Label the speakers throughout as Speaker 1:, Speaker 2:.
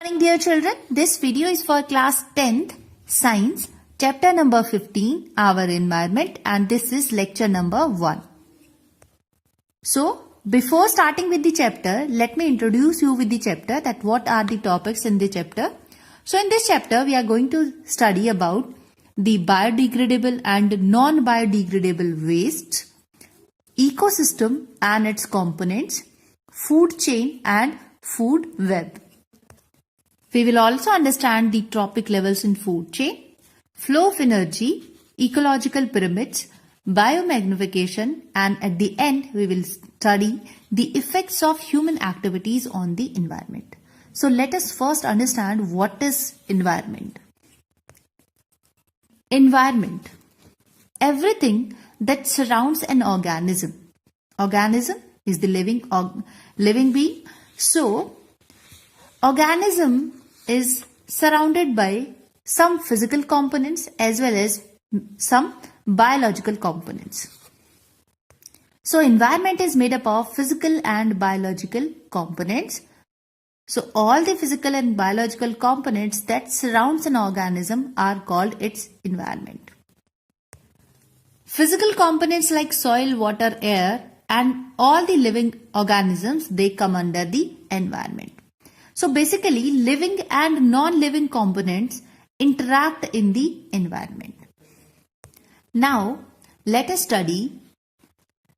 Speaker 1: Morning dear children, this video is for class 10th science chapter number 15 our environment and this is lecture number 1. So before starting with the chapter, let me introduce you with the chapter that what are the topics in the chapter. So in this chapter we are going to study about the biodegradable and non-biodegradable waste, ecosystem and its components, food chain and food web. We will also understand the trophic levels in food chain, flow of energy, ecological pyramids, biomagnification, and at the end we will study the effects of human activities on the environment. So let us first understand what is environment. Environment. Everything that surrounds an organism. Organism is the living being. So organism is surrounded by some physical components as well as some biological components. So environment is made up of physical and biological components. So all the physical and biological components that surrounds an organism are called its environment. Physical components like soil, water, air and all the living organisms, they come under the environment. So basically living and non-living components interact in the environment. Now let us study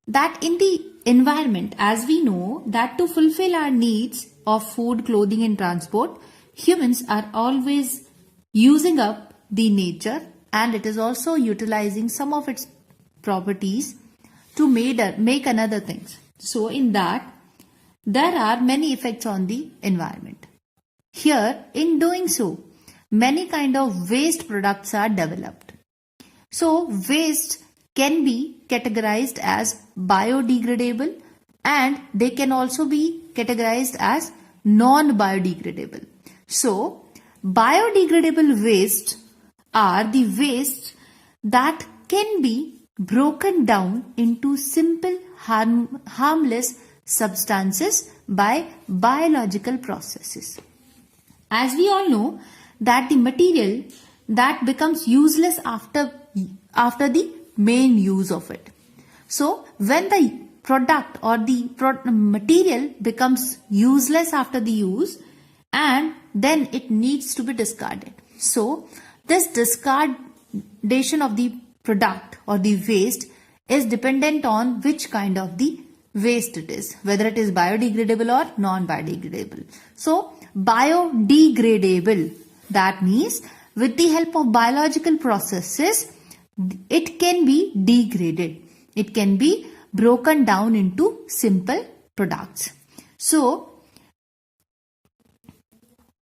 Speaker 1: that in the environment, as we know that to fulfill our needs of food, clothing and transport, humans are always using up the nature and it is also utilizing some of its properties to make another things. So in that there are many effects on the environment. Here, in doing so, many kind of waste products are developed. So, waste can be categorized as biodegradable and they can also be categorized as non-biodegradable. So, biodegradable waste are the waste that can be broken down into simple harmless substances by biological processes. As we all know that the material that becomes useless after the main use of it. So when the product or the material becomes useless after the use and then it needs to be discarded. So this discardation of the product or the waste is dependent on which kind of the waste it is, whether it is biodegradable or non-biodegradable. So biodegradable, that means with the help of biological processes it can be degraded. It can be broken down into simple products. So,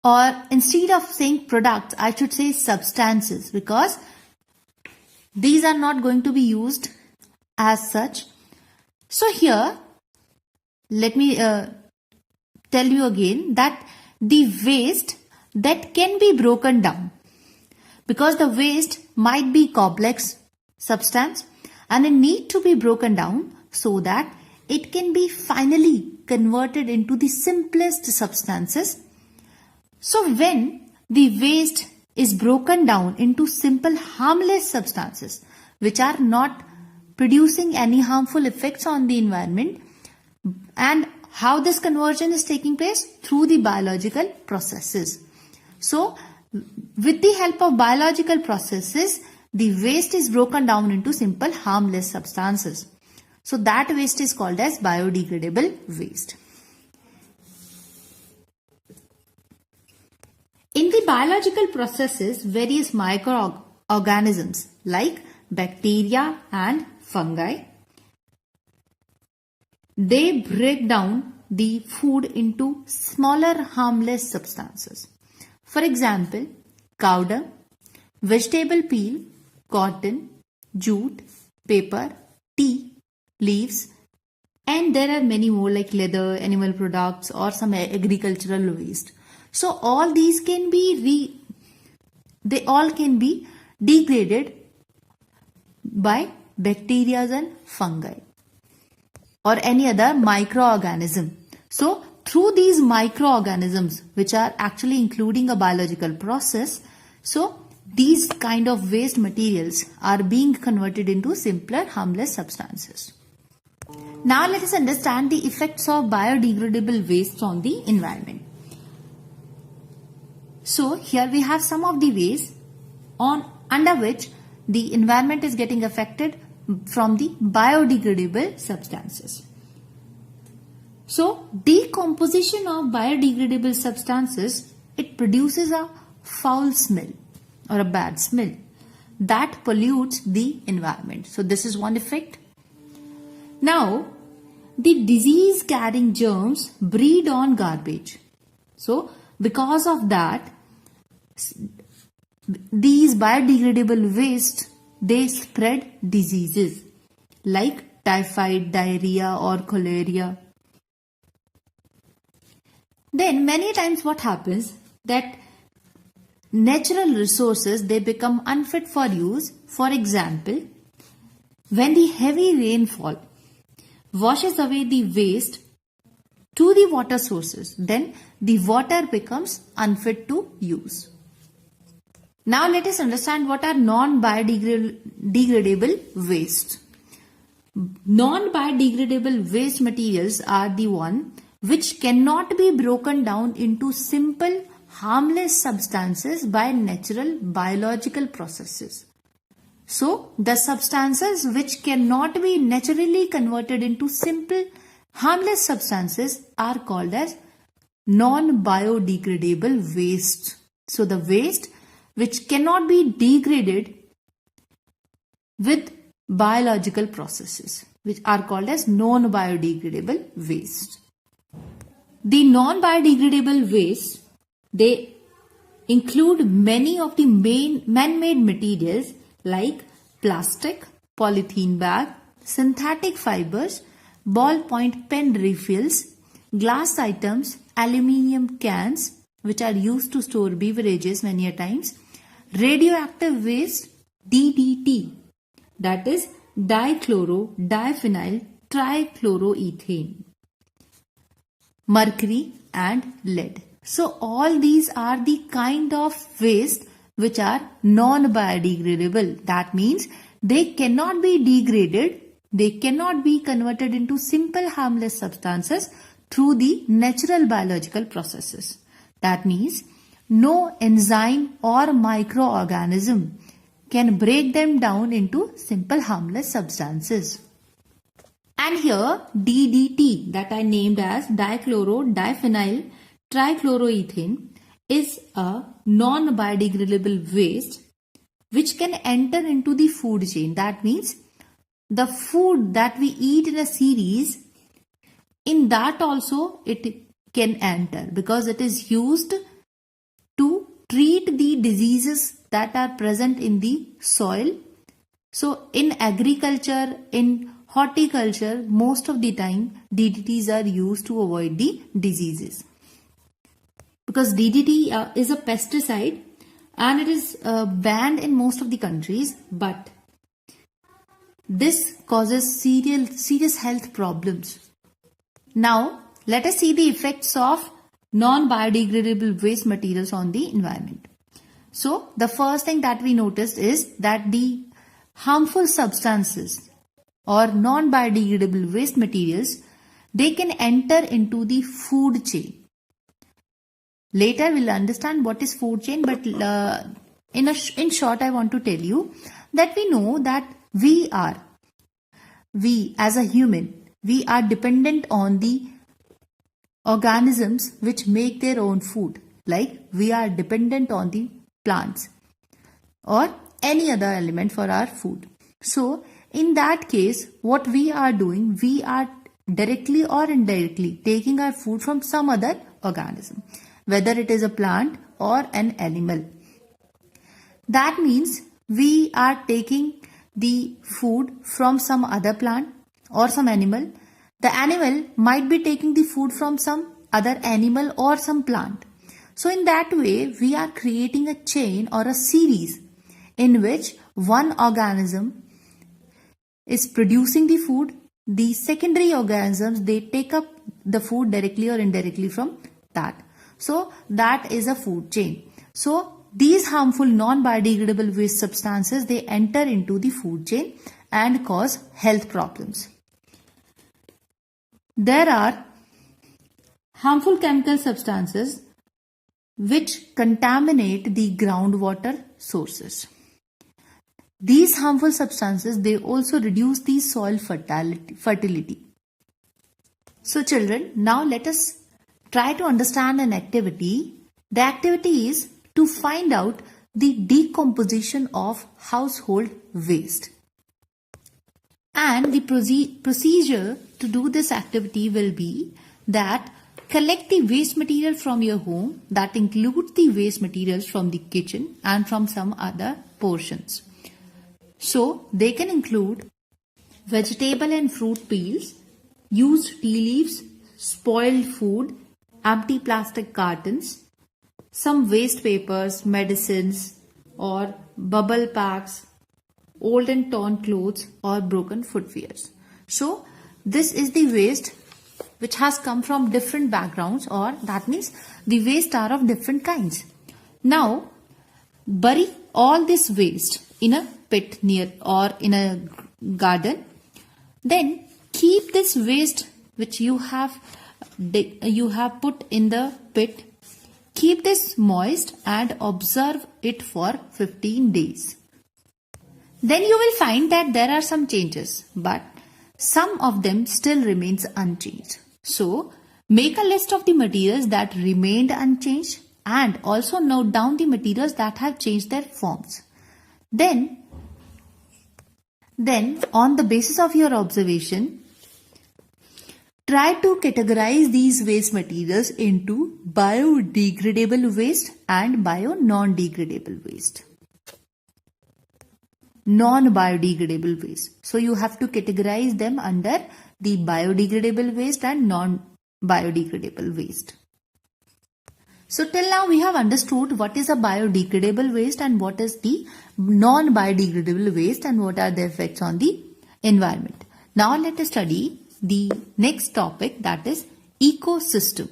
Speaker 1: or instead of saying products, I should say substances because these are not going to be used as such. So here, let me tell you again that the waste that can be broken down because the waste might be complex substance and it need to be broken down so that it can be finally converted into the simplest substances. So when the waste is broken down into simple harmless substances which are not producing any harmful effects on the environment, and how this conversion is taking place through the biological processes. So with the help of biological processes the waste is broken down into simple harmless substances. So that waste is called as biodegradable waste. In the biological processes, various microorganisms like bacteria and fungi, they break down the food into smaller harmless substances. For example, cow dung, vegetable peel, cotton, jute, paper, tea, leaves, and there are many more like leather, animal products or some agricultural waste. So all these can be degraded by bacteria and fungi or any other microorganism. So through these microorganisms, which are actually including a biological process, so these kind of waste materials are being converted into simpler, harmless substances. Now let us understand the effects of biodegradable waste on the environment. So here we have some of the ways under which the environment is getting affected from the biodegradable substances. So decomposition of biodegradable substances, it produces a foul smell or a bad smell that pollutes the environment. So this is one effect. Now the disease carrying germs breed on garbage. So because of that, these biodegradable waste, they spread diseases like typhoid, diarrhea or cholera. Then many times what happens that natural resources, they become unfit for use. For example, when the heavy rainfall washes away the waste to the water sources, then the water becomes unfit to use. Now let us understand what are non-biodegradable waste. Non-biodegradable waste materials are the one which cannot be broken down into simple, harmless substances by natural biological processes. So the substances which cannot be naturally converted into simple, harmless substances are called as non-biodegradable waste. So the waste which cannot be degraded with biological processes, which are called as non-biodegradable waste. The non-biodegradable waste, they include many of the main man-made materials like plastic, polythene bag, synthetic fibers, ballpoint pen refills, glass items, aluminium cans, which are used to store beverages many a times, radioactive waste, DDT, that is dichloro, diphenyl, trichloroethane, mercury and lead. So all these are the kind of waste which are non-biodegradable. That means they cannot be degraded, they cannot be converted into simple harmless substances through the natural biological processes. That means no enzyme or microorganism can break them down into simple harmless substances. And here DDT, that I named as dichloro, diphenyl, trichloroethane, is a non-biodegradable waste which can enter into the food chain. That means the food that we eat in a series, in that also it can enter because it is used to treat the diseases that are present in the soil. So in agriculture, in horticulture, most of the time DDTs are used to avoid the diseases. Because DDT is a pesticide and it is banned in most of the countries, but this causes serious health problems. Now let us see the effects of non-biodegradable waste materials on the environment. So the first thing that we noticed is that the harmful substances or non-biodegradable waste materials, they can enter into the food chain. Later we'll understand what is food chain, but in short I want to tell you that we know that we as a human, we are dependent on the organisms which make their own food. Like we are dependent on the plants or any other element for our food. So in that case, what we are doing, we are directly or indirectly taking our food from some other organism, whether it is a plant or an animal. That means we are taking the food from some other plant or some animal. The animal might be taking the food from some other animal or some plant. So in that way, we are creating a chain or a series in which one organism is producing the food. The secondary organisms, they take up the food directly or indirectly from that. So that is a food chain. So these harmful non-biodegradable waste substances, they enter into the food chain and cause health problems. There are harmful chemical substances which contaminate the groundwater sources. These harmful substances, they also reduce the soil fertility. So children, now let us try to understand an activity. The activity is to find out the decomposition of household waste. And the procedure to do this activity will be that collect the waste material from your home, that includes the waste materials from the kitchen and from some other portions. So they can include vegetable and fruit peels, used tea leaves, spoiled food, empty plastic cartons, some waste papers, medicines or bubble packs, old and torn clothes or broken footwears. So this is the waste which has come from different backgrounds, or that means the waste are of different kinds. Now bury all this waste in a pit near or in a garden. Then keep this waste which you have put in the pit, keep this moist and observe it for 15 days. Then you will find that there are some changes, but some of them still remains unchanged. So make a list of the materials that remained unchanged and also note down the materials that have changed their forms. Then on the basis of your observation, try to categorize these waste materials into biodegradable waste and non-degradable waste. Non-biodegradable waste. So you have to categorize them under the biodegradable waste and non-biodegradable waste. So till now we have understood what is a biodegradable waste and what is the non-biodegradable waste and what are the effects on the environment. Now let us study the next topic, that is ecosystem.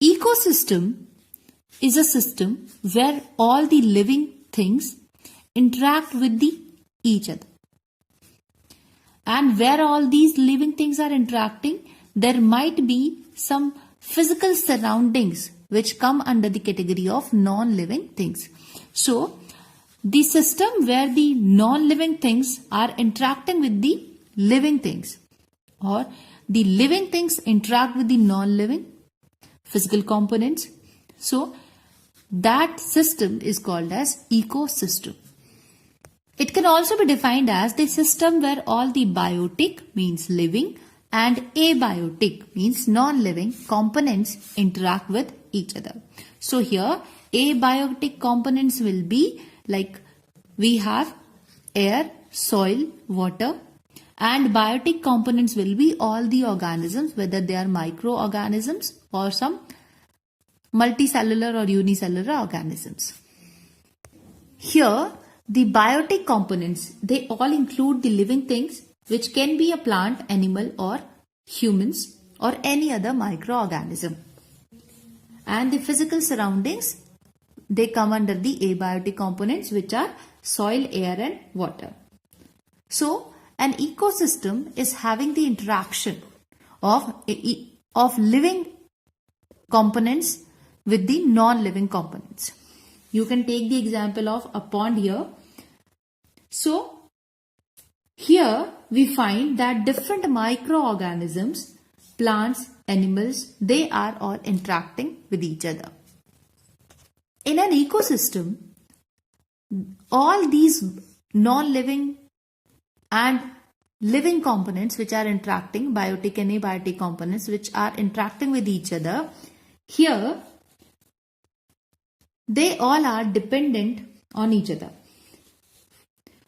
Speaker 1: Ecosystem is a system where all the living things interact with each other. And where all these living things are interacting, there might be some physical surroundings which come under the category of non-living things. So the system where the non-living things are interacting with the living things, or the living things interact with the non-living physical components. So that system is called as ecosystem. It can also be defined as the system where all the biotic means living and abiotic means non-living components interact with each other. So here abiotic components will be like we have air, soil, water, and biotic components will be all the organisms, whether they are microorganisms or some multicellular or unicellular organisms. Here the biotic components, they all include the living things which can be a plant, animal or humans or any other microorganism. And the physical surroundings, they come under the abiotic components which are soil, air and water. So an ecosystem is having the interaction of living components with the non-living components. You can take the example of a pond here. So here we find that different microorganisms, plants, animals, they are all interacting with each other. In an ecosystem, all these non-living and living components which are interacting, biotic and abiotic components which are interacting with each other, here they all are dependent on each other.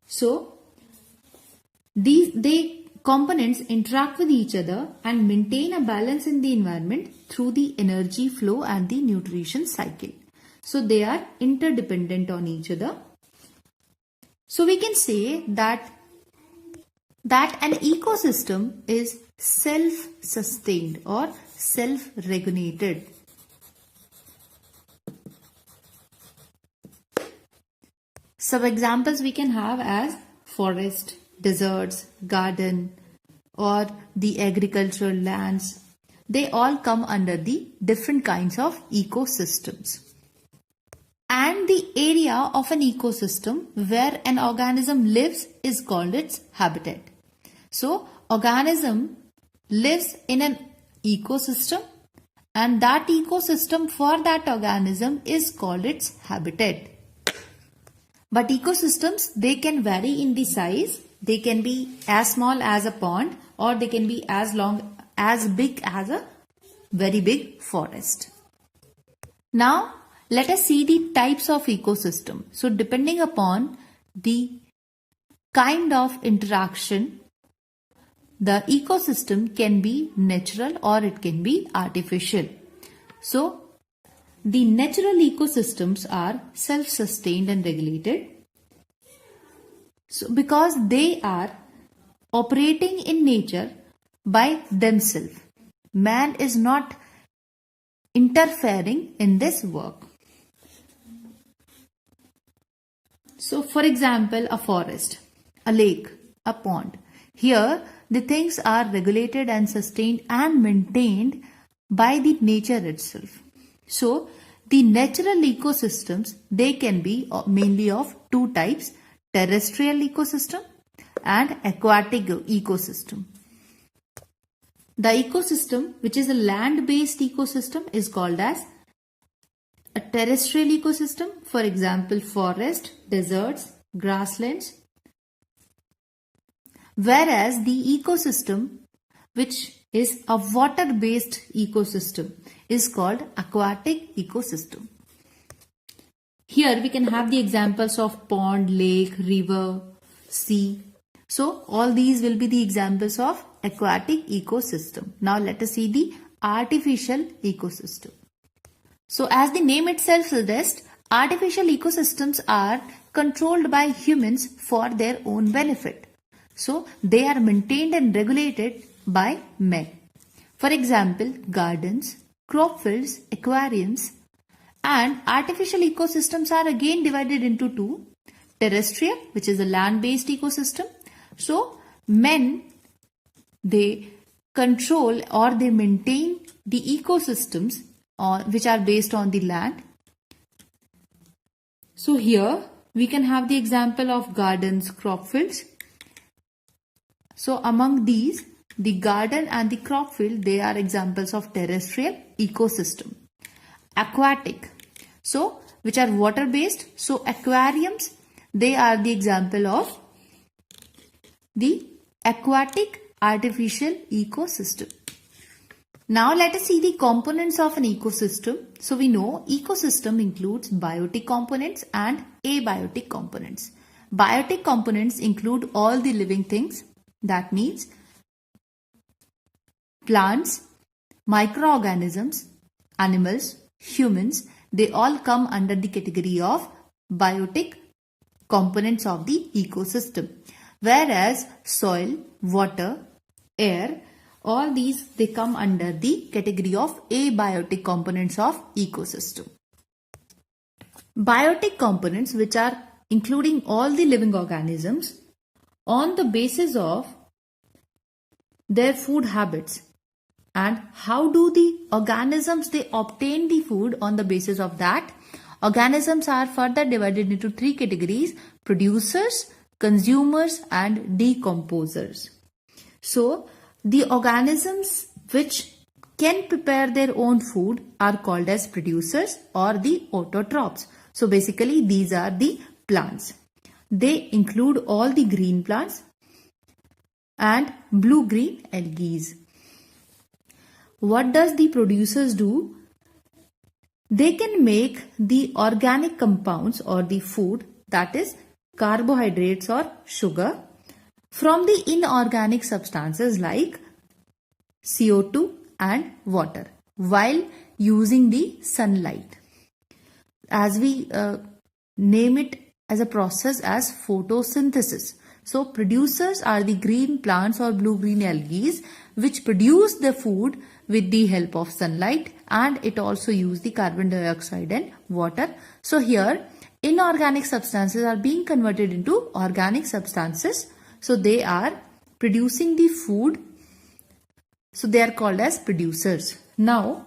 Speaker 1: So they components interact with each other and maintain a balance in the environment through the energy flow and the nutrition cycle. So they are interdependent on each other. So we can say that an ecosystem is self-sustained or self-regulated. Some examples we can have as forest, deserts, garden, or the agricultural lands. They all come under the different kinds of ecosystems. And the area of an ecosystem where an organism lives is called its habitat. So, organism lives in an ecosystem, and that ecosystem for that organism is called its habitat. But ecosystems, they can vary in the size. They can be as small as a pond, or they can be as big as a very big forest. Now, let us see the types of ecosystem. So, depending upon the kind of interaction, the ecosystem can be natural or it can be artificial. So, the natural ecosystems are self-sustained and regulated. So, because they are operating in nature by themselves. Man is not interfering in this work. So, for example, a forest, a lake, a pond. Here, the things are regulated and sustained and maintained by the nature itself. So, the natural ecosystems, they can be mainly of two types, terrestrial ecosystem and aquatic ecosystem. The ecosystem, which is a land-based ecosystem, is called as a terrestrial ecosystem. For example, forest, deserts, grasslands. Whereas the ecosystem, which is a water-based ecosystem, is called aquatic ecosystem. Here we can have the examples of pond, lake, river, sea. So all these will be the examples of aquatic ecosystem. Now let us see the artificial ecosystem. So as the name itself suggests, artificial ecosystems are controlled by humans for their own benefit. So they are maintained and regulated by men. For example, gardens, crop fields, aquariums, and artificial ecosystems are again divided into two. Terrestrial, which is a land-based ecosystem. So men, they control or they maintain the ecosystems which are based on the land. So here we can have the example of gardens, crop fields. So among these, the garden and the crop field, they are examples of terrestrial ecosystem. Aquatic, so which are water based. So aquariums, they are the example of the aquatic artificial ecosystem. Now let us see the components of an ecosystem. So we know ecosystem includes biotic components and abiotic components. Biotic components include all the living things. That means plants, microorganisms, animals, humans, they all come under the category of biotic components of the ecosystem. Whereas soil, water, air, all these, they come under the category of abiotic components of ecosystem. Biotic components, which are including all the living organisms, on the basis of their food habits and how do the organisms they obtain the food. On the basis of that, organisms are further divided into three categories: producers, consumers, and decomposers. So the organisms which can prepare their own food are called as producers or the autotrophs. So basically these are the plants. They include all the green plants and blue-green algae. What does the producers do? They can make the organic compounds or the food, that is carbohydrates or sugar, from the inorganic substances like CO2 and water while using the sunlight. As we name it as a process as photosynthesis. So producers are the green plants or blue-green algae which produce the food with the help of sunlight, and it also use the carbon dioxide and water. So here inorganic substances are being converted into organic substances. So they are producing the food. So they are called as producers. Now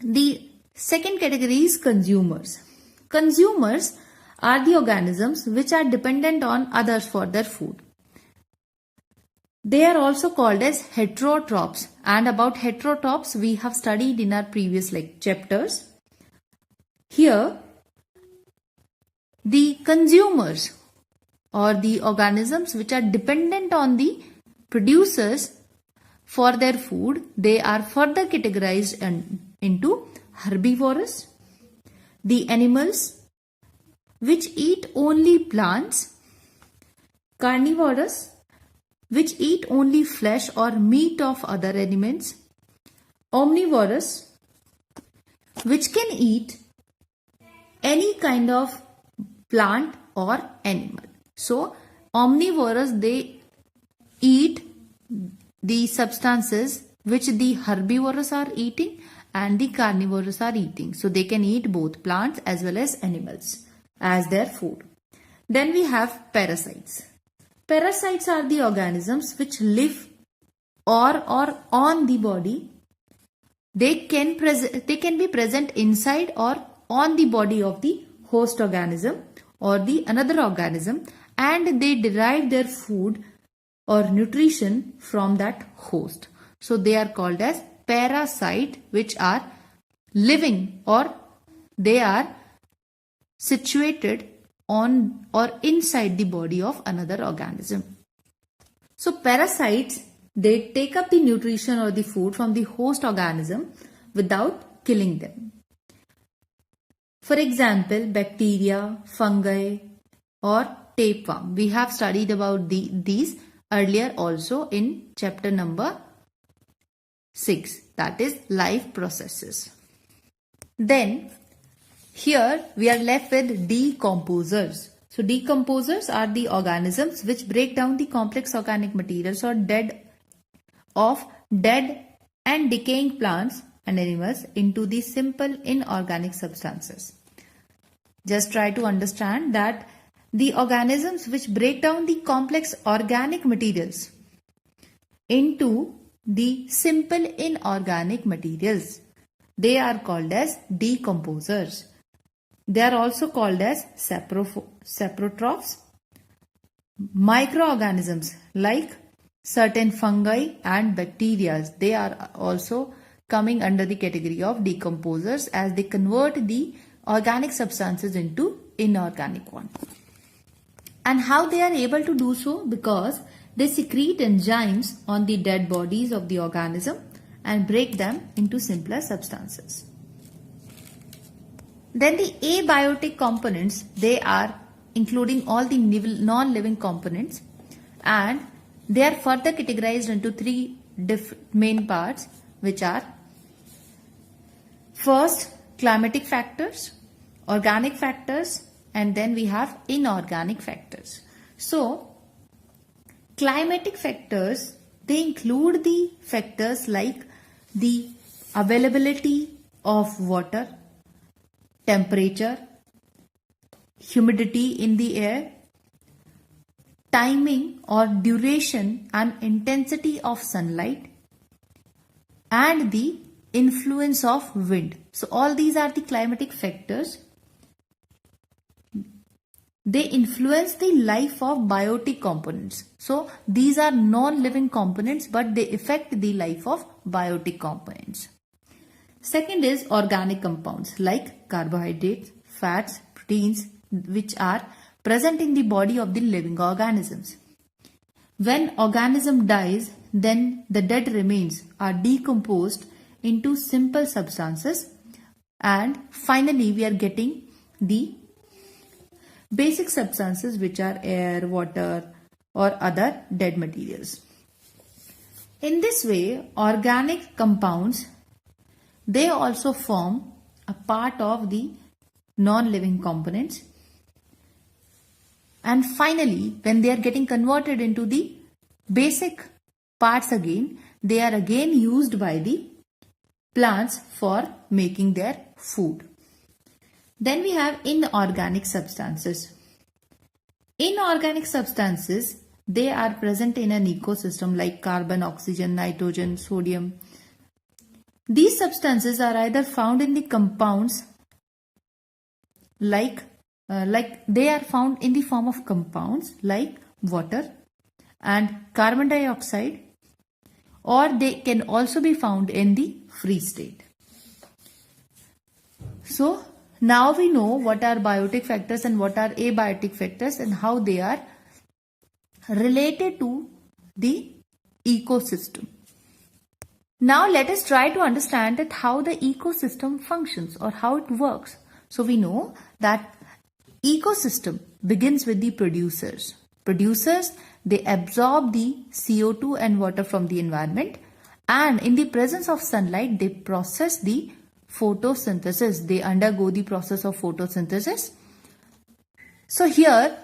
Speaker 1: the second category is consumers. Consumers are the organisms which are dependent on others for their food. They are also called as heterotrophs, and about heterotrophs we have studied in our previous chapters. Here the consumers or the organisms which are dependent on the producers for their food, they are further categorized into herbivorous, the animals which eat only plants, carnivorous, which eat only flesh or meat of other animals, omnivorous, which can eat any kind of plant or animal. So omnivorous, they eat the substances which the herbivorous are eating and the carnivorous are eating. So they can eat both plants as well as animals as their food. Then we have parasites. Parasites are the organisms which live or on the body. They can be present inside or on the body of the host organism or the another organism, and they derive their food or nutrition from that host. So they are called as parasite, which are living or they are situated on or inside the body of another organism. So parasites, they take up the nutrition or the food from the host organism without killing them. For example, bacteria, fungi or tapeworm. We have studied about these earlier also in chapter number 6, that is life processes. Then here we are left with decomposers. So decomposers are the organisms which break down the complex organic materials or dead and decaying plants and animals into the simple inorganic substances. Just try to understand that the organisms which break down the complex organic materials into the simple inorganic materials, they are called as decomposers. They are also called as saprotrophs. Microorganisms like certain fungi and bacteria, they are also coming under the category of decomposers as they convert the organic substances into inorganic one. And how they are able to do so? Because they secrete enzymes on the dead bodies of the organism and break them into simpler substances. Then the abiotic components, they are including all the non-living components, and they are further categorized into 3 main parts, which are first climatic factors, organic factors, and then we have inorganic factors. So climatic factors, they include the factors like the availability of water, temperature, humidity in the air, timing or duration and intensity of sunlight, and the influence of wind. So all these are the climatic factors. They influence the life of biotic components. So these are non-living components, but they affect the life of biotic components. Second is organic compounds like carbohydrates, fats, proteins, which are present in the body of the living organisms. When organism dies, then the dead remains are decomposed into simple substances, and finally we are getting the basic substances, which are air, water or other dead materials. In this way, organic compounds, they also form a part of the non-living components, and finally when they are getting converted into the basic parts again, they are again used by the plants for making their food. Then we have inorganic substances. Inorganic substances, they are present in an ecosystem like carbon, oxygen, nitrogen, sodium. These substances are either found in the compounds like they are found in the form of compounds like water and carbon dioxide, or they can also be found in the free state. So now we know what are biotic factors and what are abiotic factors and how they are related to the ecosystem. Now let us try to understand that how the ecosystem functions or how it works. So we know that ecosystem begins with the producers. Producers, they absorb the CO2 and water from the environment, and in the presence of sunlight, they process the photosynthesis. They undergo the process of photosynthesis. So here,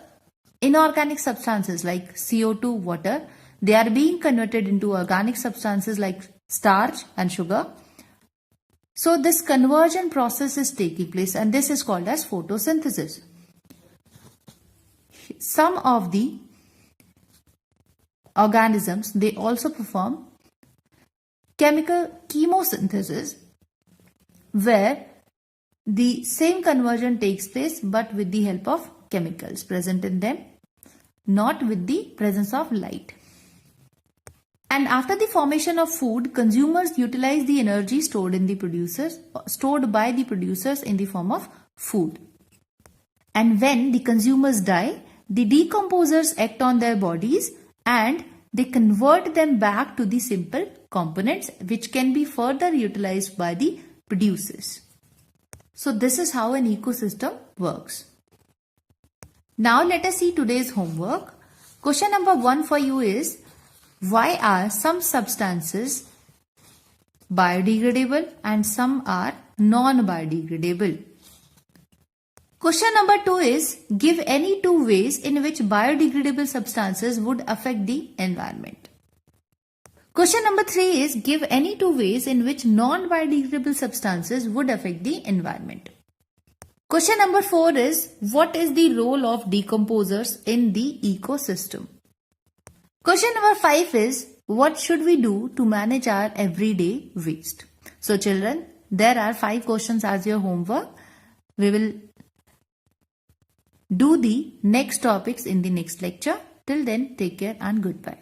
Speaker 1: inorganic substances like CO2, water, they are being converted into organic substances like starch and sugar. So this conversion process is taking place, and this is called as photosynthesis. Some of the organisms, they also perform chemical chemosynthesis, where the same conversion takes place but with the help of chemicals present in them, not with the presence of light. And after the formation of food, consumers utilize the energy stored by the producers in the form of food. And when the consumers die, the decomposers act on their bodies and they convert them back to the simple components, which can be further utilized by the producers. So this is how an ecosystem works. Now let us see today's homework. Question number 1 for you is, why are some substances biodegradable and some are non-biodegradable? Question number 2 is, give any 2 ways in which biodegradable substances would affect the environment. Question number 3 is, give any 2 ways in which non-biodegradable substances would affect the environment. Question number 4 is, what is the role of decomposers in the ecosystem? Question number 5 is, what should we do to manage our everyday waste? So children, there are 5 questions as your homework. We will do the next topics in the next lecture. Till then, take care and goodbye.